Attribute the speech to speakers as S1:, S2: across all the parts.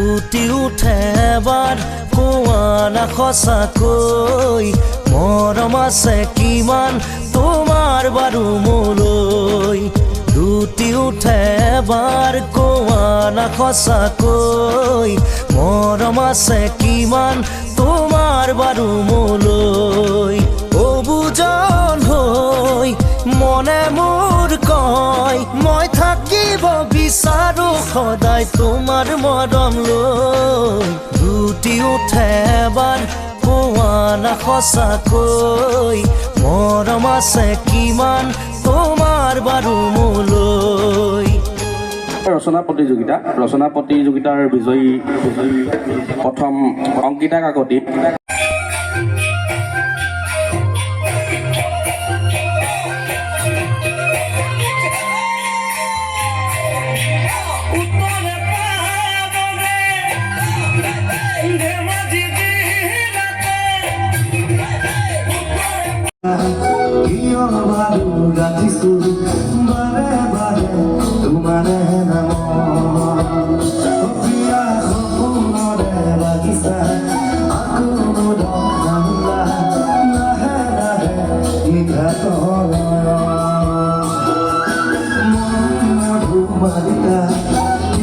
S1: লুটি উঠে এবাৰ কোৱা না সঁচাকৈ মৰম আছে কিমান তোমাৰ বাৰু মোলৈ লুটি উঠে এবাৰ কোৱা না সঁচাকৈ মৰম আছে কিমান তোমাৰ বাৰু মোলৈ অবুজন হৈ মনে মোৰ কয় মই থাকিব বিচাৰো সদায় তোমাৰ মৰম লৈ লুটি উঠে এবাৰ কোৱা না সঁচাকৈ মৰম আছে কিমান তোমাৰ বাৰু মোলৈ
S2: ৰচনা প্ৰতিযোগিতাৰ বিজয়ী প্ৰথম Ankita Kakati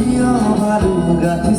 S3: Dia baru gratis